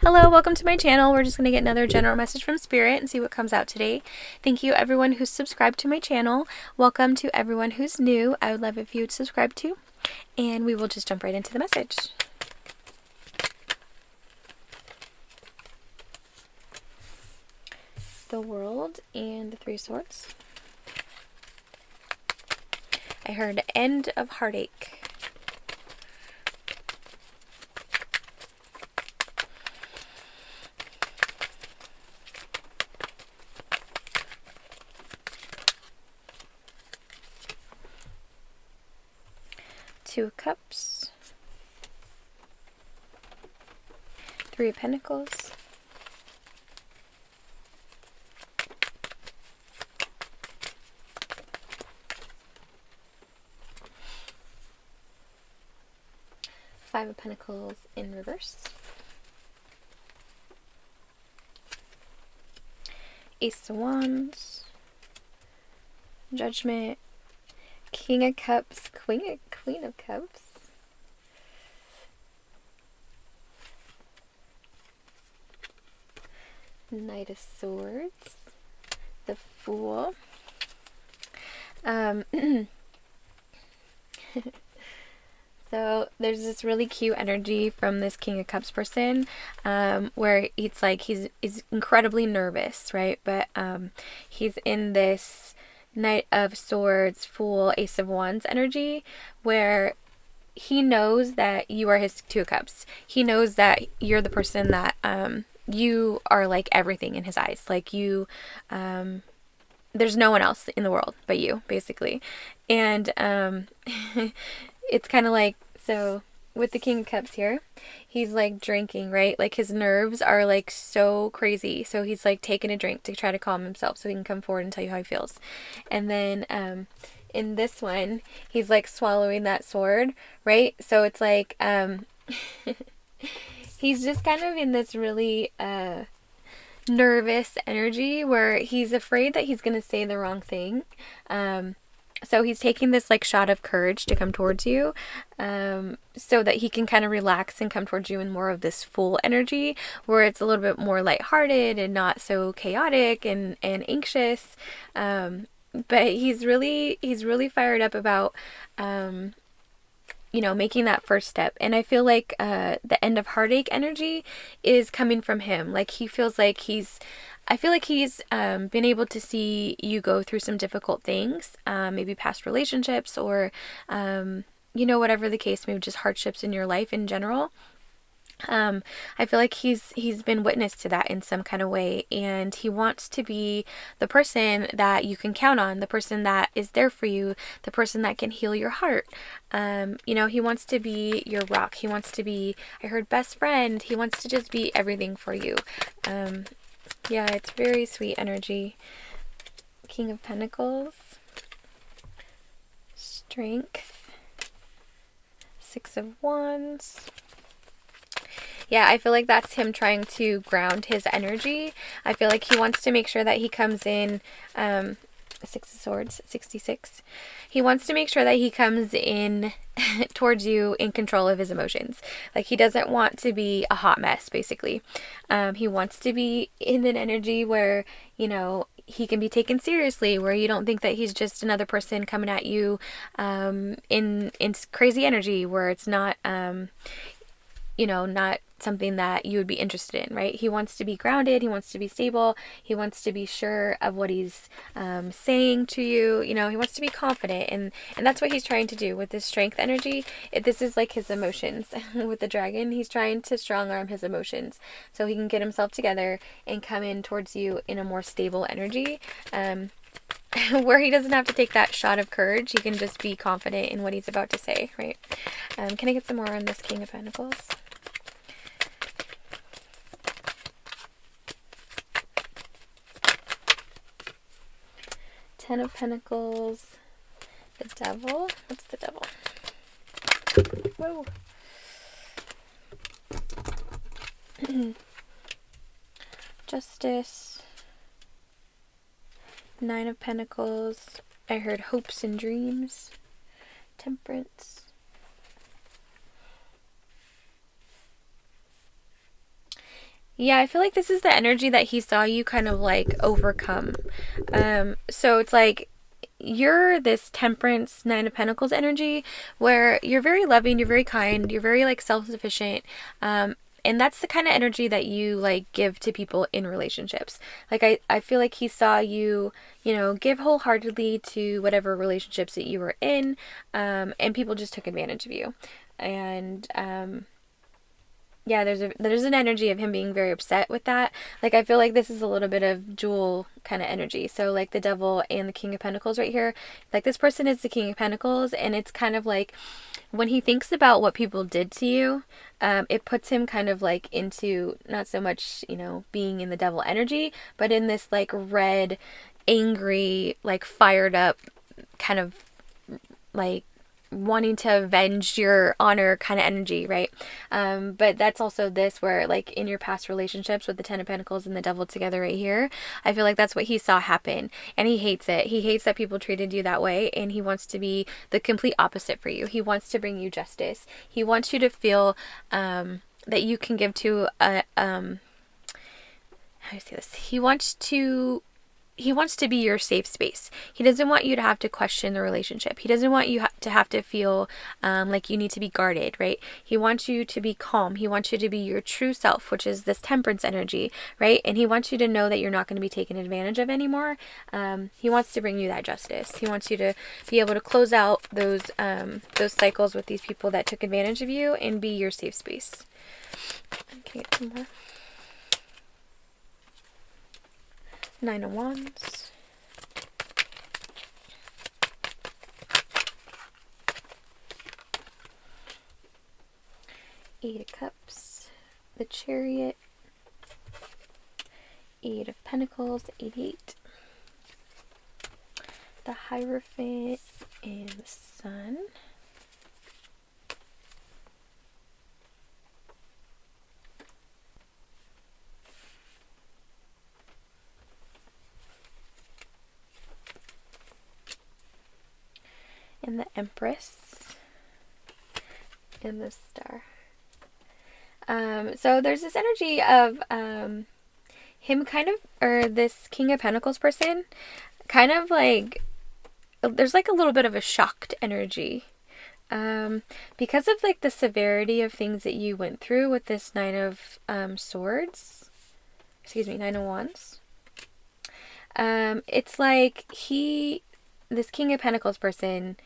Hello, welcome to my channel. We're just going to get another general message from Spirit and see what comes out today. Thank you everyone who's subscribed to my channel. Welcome to everyone who's new. I would love if you would subscribe too. And we will just jump right into the message. The World and the Three Swords. I heard End of Heartache. Two of Cups. Three of Pentacles. Five of Pentacles in reverse. Ace of Wands. Judgment. King of Cups. Queen of Cups. Knight of Swords. The Fool. So there's this really cute energy from this King of Cups person, where it's like he's incredibly nervous, right? But he's in this Knight of Swords, Fool, Ace of Wands energy, where he knows that you are his Two of Cups. He knows that you're the person that you are like everything in his eyes. Like you, there's no one else in the world but you, basically. And it's kind of like, so with the King of Cups here, he's like drinking, right? Like his nerves are like so crazy. So he's like taking a drink to try to calm himself so he can come forward and tell you how he feels. And then in this one, he's like swallowing that sword, right? So it's like he's just kind of in this really nervous energy where he's afraid that he's going to say the wrong thing. So he's taking this like shot of courage to come towards you, so that he can kind of relax and come towards you in more of this Fool energy where it's a little bit more lighthearted and not so chaotic and anxious. But he's really fired up about, making that first step. And I feel like the End of Heartache energy is coming from him. Like he feels like I feel like he's been able to see you go through some difficult things, maybe past relationships or, whatever the case, maybe just hardships in your life in general. I feel like he's been witness to that in some kind of way, and he wants to be the person that you can count on, the person that is there for you, the person that can heal your heart. He wants to be your rock. He wants to be, I heard, best friend. He wants to just be everything for you. Yeah, it's very sweet energy. King of Pentacles. Strength. Six of Wands. Yeah, I feel like that's him trying to ground his energy. I feel like he wants to make sure that he comes in, Six of Swords, 66. He wants to make sure that he comes in towards you in control of his emotions. Like he doesn't want to be a hot mess, basically. He wants to be in an energy where, he can be taken seriously, where you don't think that he's just another person coming at you in crazy energy, where it's not, not something that you would be interested in, right? He wants to be grounded. He wants to be stable. He wants to be sure of what he's saying to you. He wants to be confident. And that's what he's trying to do with this strength energy. This is like his emotions. With the dragon, he's trying to strong arm his emotions so he can get himself together and come in towards you in a more stable energy. Where he doesn't have to take that shot of courage. He can just be confident in what he's about to say, right? Can I get some more on this King of Pentacles? Ten of Pentacles. The Devil. What's the Devil? Whoa. Justice. Nine of Pentacles. I heard hopes and dreams. Temperance. Yeah, I feel like this is the energy that he saw you kind of like overcome. So it's like you're this temperance nine of pentacles energy where you're very loving, you're very kind, you're very like self-sufficient. And that's the kind of energy that you like give to people in relationships. Like I feel like he saw you, you know, give wholeheartedly to whatever relationships that you were in, and people just took advantage of you. And yeah, there's an energy of him being very upset with that. Like I feel like this is a little bit of Jewel kind of energy. So like the Devil and the King of Pentacles right here. Like this person is the King of Pentacles, and it's kind of like when he thinks about what people did to you, it puts him kind of like into not so much, you know, being in the Devil energy, but in this like red, angry, like fired up kind of like wanting to avenge your honor kind of energy, right? But that's also this where like in your past relationships with the Ten of Pentacles and the Devil together right here, I feel like that's what he saw happen, and he hates it. He hates that people treated you that way, and he wants to be the complete opposite for you. He wants to bring you justice. He wants you to feel that you can give to a how do you say this? He wants to be your safe space. He doesn't want you to have to question the relationship. He doesn't want you to have to feel like you need to be guarded, right? He wants you to be calm. He wants you to be your true self, which is this temperance energy, right? And he wants you to know that you're not going to be taken advantage of anymore. He wants to bring you that justice. He wants you to be able to close out those cycles with these people that took advantage of you and be your safe space. Can I get some more? Nine of Wands. Eight of Cups. The Chariot. Eight of Pentacles. 88. The Hierophant and the Sun. And the Empress and the Star. So there's this energy of him kind of, or this King of Pentacles person, kind of like, there's like a little bit of a shocked energy. Because of like the severity of things that you went through with this Nine of Swords, Nine of Wands. It's like this King of Pentacles person,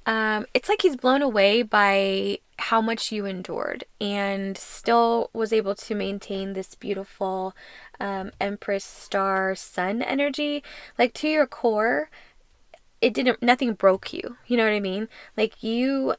it's like he's blown away by how much you endured and still was able to maintain this beautiful Empress, Star, Sun energy. Like to your core, nothing broke you. You know what I mean? Like you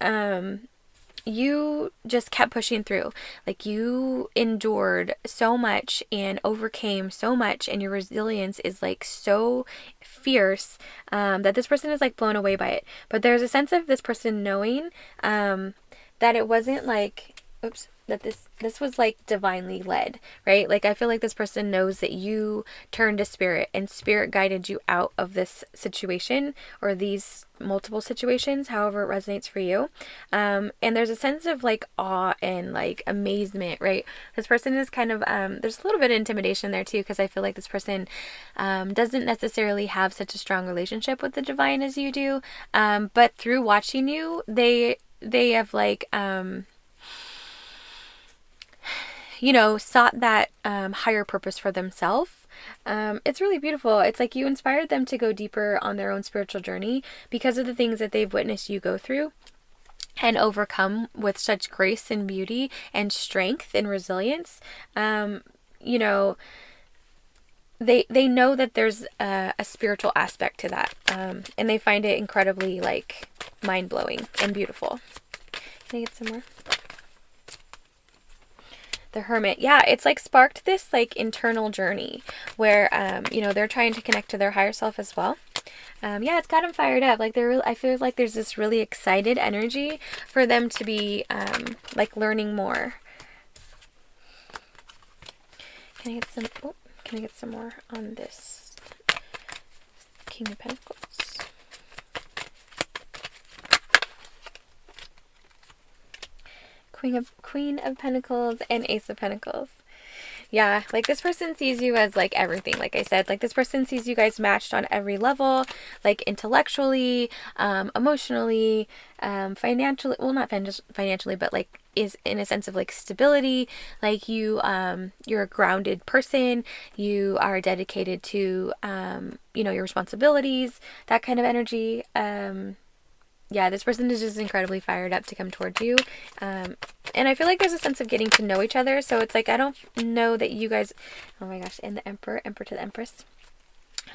just kept pushing through. Like you endured so much and overcame so much, and your resilience is like so fierce that this person is like blown away by it. But there's a sense of this person knowing that it wasn't like that this was like divinely led, right? Like I feel like this person knows that you turned to spirit and spirit guided you out of this situation or these multiple situations, however it resonates for you. And there's a sense of like awe and like amazement, right? This person is kind of there's a little bit of intimidation there too, because I feel like this person doesn't necessarily have such a strong relationship with the divine as you do, but through watching you, they have like sought that higher purpose for themselves. It's really beautiful. It's like you inspired them to go deeper on their own spiritual journey because of the things that they've witnessed you go through and overcome with such grace and beauty and strength and resilience. They know that there's a spiritual aspect to that, and they find it incredibly like mind-blowing and beautiful. Can I get some more? The Hermit. Yeah, it's like sparked this like internal journey where they're trying to connect to their higher self as well. It's got them fired up. Like I feel like there's this really excited energy for them to be like learning more. Can I get some more on this King of Pentacles? Queen of Pentacles and Ace of Pentacles. Yeah, like this person sees you as like everything. Like I said, like this person sees you guys matched on every level, like intellectually, emotionally, financially, well, not financially, but like is in a sense of like stability. Like you're a grounded person. You are dedicated to, your responsibilities, that kind of energy. Yeah, this person is just incredibly fired up to come towards you. And I feel like there's a sense of getting to know each other. So it's like, I don't know that you guys, oh my gosh, and the Emperor to the Empress.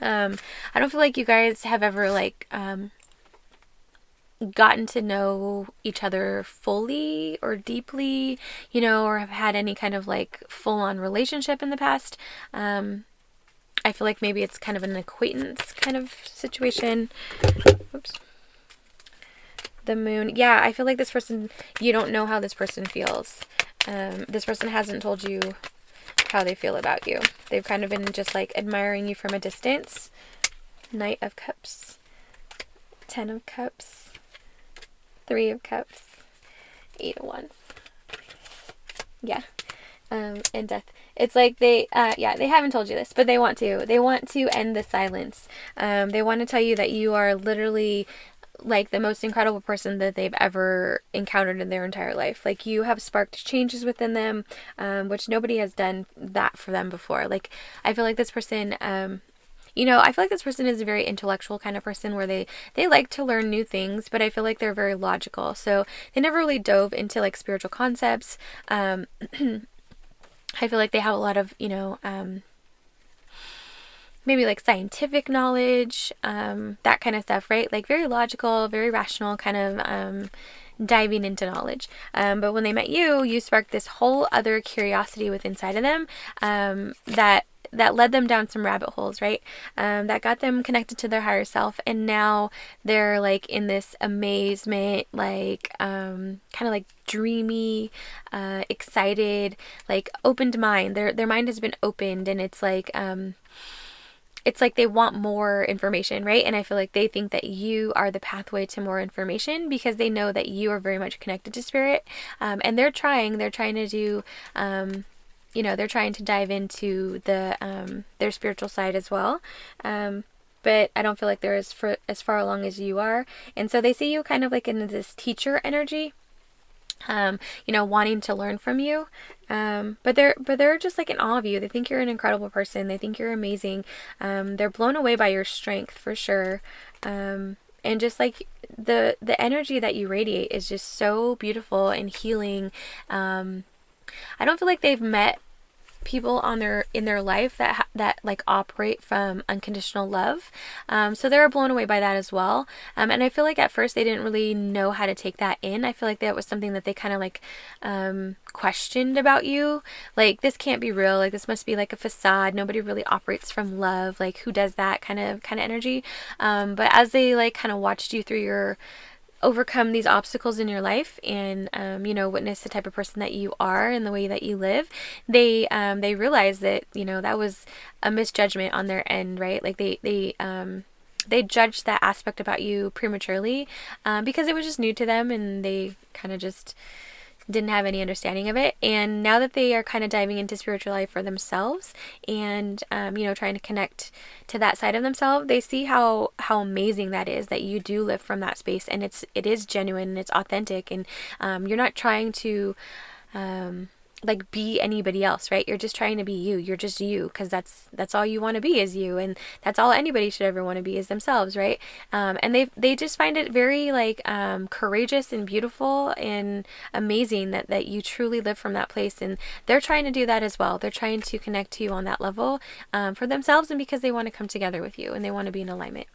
I don't feel like you guys have ever like, gotten to know each other fully or deeply, or have had any kind of like full on relationship in the past. I feel like maybe it's kind of an acquaintance kind of situation. Oops. The Moon. Yeah, I feel like this person, you don't know how this person feels. This person hasn't told you how they feel about you. They've kind of been just like admiring you from a distance. Knight of Cups. 10 of Cups. 3 of Cups. 8 of Wands. Yeah. And Death. It's like they haven't told you this, but they want to. They want to end the silence. They want to tell you that you are literally like the most incredible person that they've ever encountered in their entire life. Like you have sparked changes within them, which nobody has done that for them before. Like I feel like this person, I feel like this person is a very intellectual kind of person where they like to learn new things, but I feel like they're very logical. So they never really dove into like spiritual concepts. I feel like they have a lot of, maybe like scientific knowledge, that kind of stuff, right? Like very logical, very rational, kind of diving into knowledge. But when they met you, you sparked this whole other curiosity within inside of them, that led them down some rabbit holes, right? That got them connected to their higher self, and now they're like in this amazement, like kind of like dreamy, excited, like opened mind. Their mind has been opened, and it's like they want more information, right? And I feel like they think that you are the pathway to more information because they know that you are very much connected to spirit. And they're trying to do, they're trying to dive into their spiritual side as well. But I don't feel like they're as far along as you are. And so they see you kind of like in this teacher energy, wanting to learn from you. But they're just like in awe of you. They think you're an incredible person. They think you're amazing. They're blown away by your strength for sure. And just like the energy that you radiate is just so beautiful and healing. I don't feel like they've met people in their life that like operate from unconditional love, so they were blown away by that as well. And I feel like at first they didn't really know how to take that in. I feel like that was something that they kind of like questioned about you, like this can't be real, like this must be like a facade, nobody really operates from love, like who does that kind of energy. But as they like kind of watched you through your overcome these obstacles in your life and witness the type of person that you are and the way that you live, they realize that that was a misjudgment on their end, right? Like they judged that aspect about you prematurely, because it was just new to them and they kind of just didn't have any understanding of it. And now that they are kind of diving into spiritual life for themselves and trying to connect to that side of themselves, they see how amazing that is, that you do live from that space, and it is genuine and it's authentic, and you're not trying to like be anybody else, right? You're just trying to be you. You're just you, because that's all you want to be is you, and that's all anybody should ever want to be is themselves, right? And they just find it very like courageous and beautiful and amazing that you truly live from that place, and they're trying to do that as well. They're trying to connect to you on that level, for themselves, and because they want to come together with you and they want to be in alignment.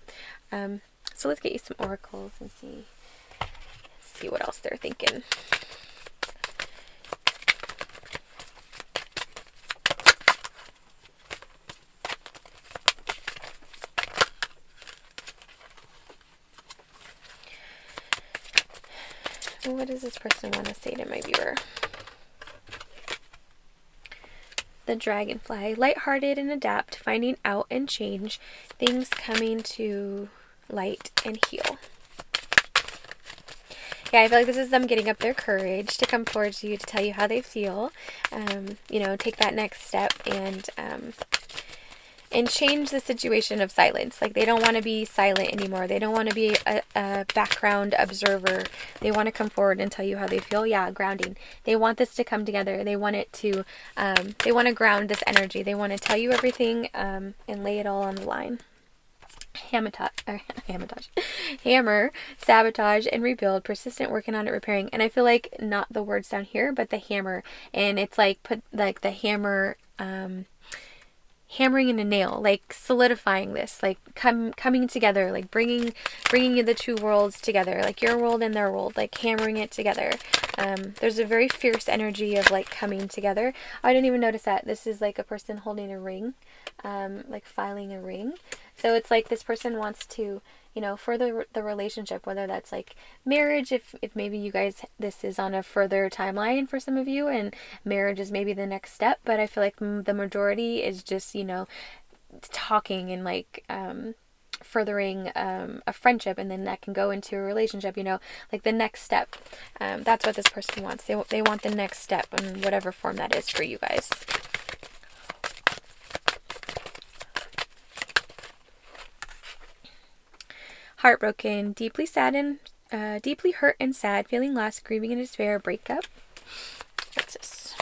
So let's get you some oracles and see what else they're thinking. What does this person want to say to my viewer? The Dragonfly. Lighthearted and adapt, finding out and change, things coming to light and heal. Yeah, I feel like this is them getting up their courage to come forward to you to tell you how they feel. Take that next step and change the situation of silence. Like, they don't want to be silent anymore. They don't want to be a background observer. They want to come forward and tell you how they feel. Yeah, grounding. They want this to come together. They want it to, they want to ground this energy. They want to tell you everything and lay it all on the line. Hammer, sabotage, and rebuild, persistent, working on it, repairing. And I feel like not the words down here, but the hammer. And it's like, put like the hammer, hammering in a nail, like solidifying this, like coming together, like bringing the two worlds together, like your world and their world, like hammering it together. There's a very fierce energy of like coming together. I didn't even notice that. This is like a person holding a ring, like filing a ring. So it's like this person wants to, further the relationship, whether that's like marriage, if maybe you guys, this is on a further timeline for some of you, and marriage is maybe the next step. But I feel like the majority is just, talking and like, furthering a friendship, and then that can go into a relationship, like the next step. That's what this person wants. They want the next step in whatever form that is for you guys. Heartbroken, deeply saddened, deeply hurt and sad, feeling lost, grieving and despair, breakup. What's this?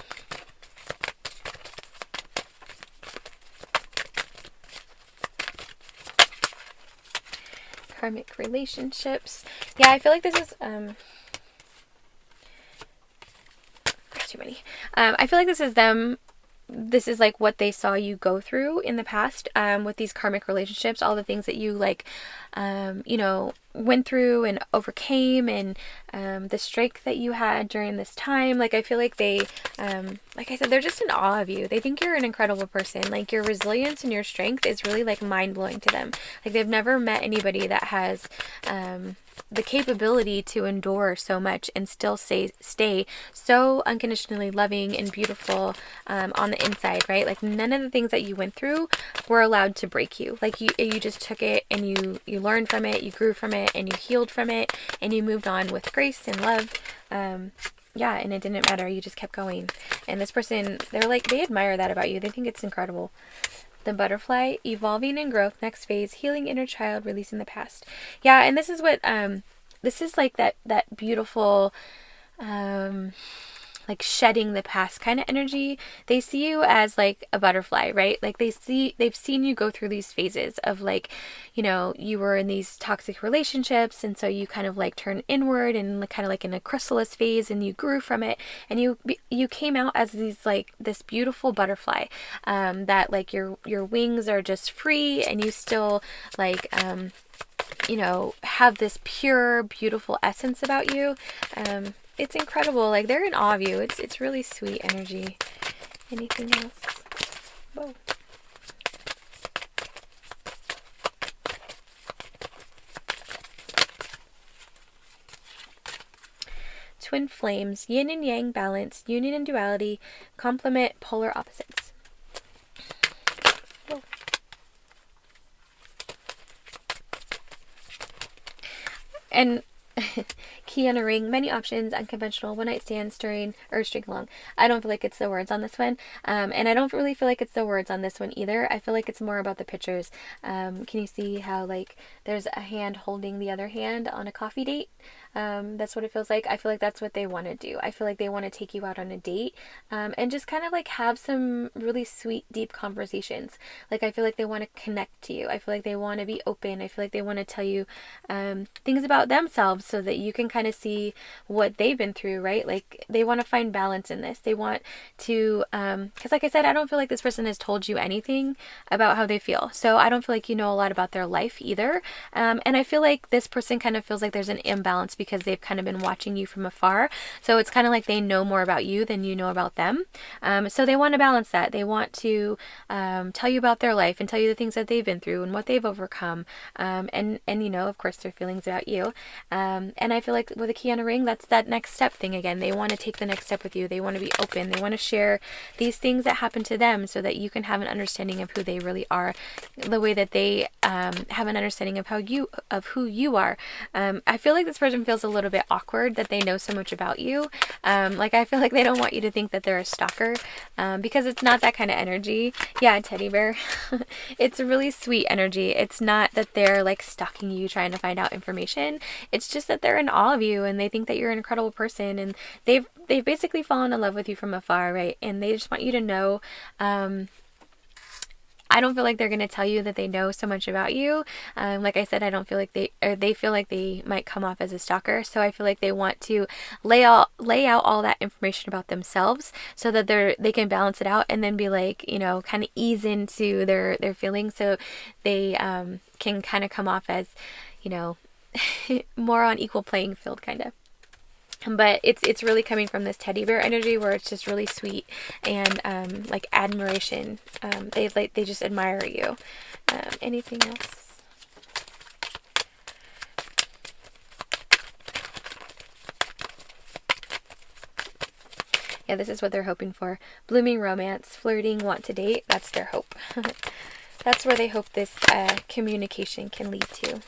Karmic relationships. Yeah, I feel like this is too many. I feel like this is them. This is like what they saw you go through in the past, with these karmic relationships, all the things that you like, went through and overcame, and the strength that you had during this time. Like, I feel like they, like I said, they're just in awe of you. They think you're an incredible person. Like, your resilience and your strength is really like mind blowing to them. Like, they've never met anybody that has, the capability to endure so much and still stay so unconditionally loving and beautiful, on the inside, right? Like, none of the things that you went through were allowed to break you. Like, you just took it and you learned from it, you grew from it, and you healed from it, and you moved on with grace and love. Yeah, and it didn't matter. You just kept going. And this person, they admire that about you. They think it's incredible. The butterfly, evolving in growth, next phase, healing inner child, releasing the past. Yeah, and this is what, this is like that beautiful, like shedding the past kind of energy. They see you as like a butterfly, right? Like, they've seen you go through these phases of like, you were in these toxic relationships, and so you kind of like turn inward and kind of like in a chrysalis phase, and you grew from it, and you came out as this beautiful butterfly, that like your wings are just free, and you still like, have this pure, beautiful essence about you. It's incredible. Like, they're in awe of you. It's really sweet energy. Anything else? Whoa. Twin flames, yin and yang balance, union and duality, complement polar opposites. Whoa. And key on a ring, many options, unconventional, one night stand, stirring, or string along. I don't feel like it's the words on this one. And I don't really feel like it's the words on this one either. I feel like it's more about the pictures. Can you see how like there's a hand holding the other hand on a coffee date? That's what it feels like. I feel like that's what they want to do. I feel like they want to take you out on a date, and just kind of like have some really sweet, deep conversations. Like, I feel like they want to connect to you. I feel like they want to be open. I feel like they want to tell you, things about themselves so that you can kind of see what they've been through, right? Like, they want to find balance in this. They want to, because like I said, I don't feel like this person has told you anything about how they feel. So I don't feel like you know a lot about their life either. And I feel like this person kind of feels like there's an imbalance because they've kind of been watching you from afar. So it's kind of like they know more about you than you know about them. So they want to balance that. They want to tell you about their life and tell you the things that they've been through and what they've overcome. And of course, their feelings about you. And I feel like with a key on a ring, that's that next step thing again. They want to take the next step with you. They want to be open. They want to share these things that happen to them so that you can have an understanding of who they really are, the way that they have an understanding of who you are. I feel like this person feels a little bit awkward that they know so much about you. Like I feel like they don't want you to think that they're a stalker, because it's not that kind of energy. Yeah, teddy bear. It's a really sweet energy. It's not that they're like stalking you trying to find out information. It's just that they're in awe of you and they think that you're an incredible person, and they've basically fallen in love with you from afar, right? And they just want you to know, I don't feel like they're going to tell you that they know so much about you. Like I said, I don't feel like they feel like they might come off as a stalker. So I feel like they want to lay out all that information about themselves so that they can balance it out and then be like, you know, kind of ease into their feelings, so they can kind of come off as, you know, more on equal playing field, kind of. But it's really coming from this teddy bear energy where it's just really sweet and like admiration. They just admire you. Anything else? Yeah, this is what they're hoping for. Blooming romance, flirting, want to date. That's their hope. That's where they hope this communication can lead to.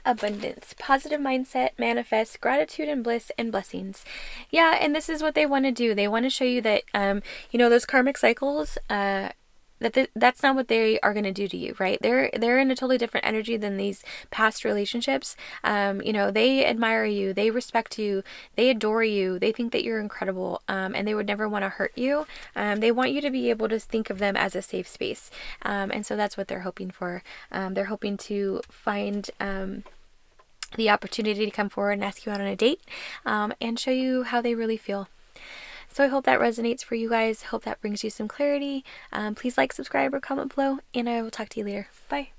Abundance, positive mindset, manifest gratitude and bliss and blessings. Yeah, and this is what they want to do. They want to show you that, you know, those karmic cycles, that's not what they are going to do to you, right? They're in a totally different energy than these past relationships. You know, they admire you, they respect you, they adore you, they think that you're incredible, and they would never want to hurt you. They want you to be able to think of them as a safe space, and so that's what they're hoping for. They're hoping to find the opportunity to come forward and ask you out on a date, and show you how they really feel. So I hope that resonates for you guys. Hope that brings you some clarity. Please like, subscribe, or comment below, and I will talk to you later. Bye.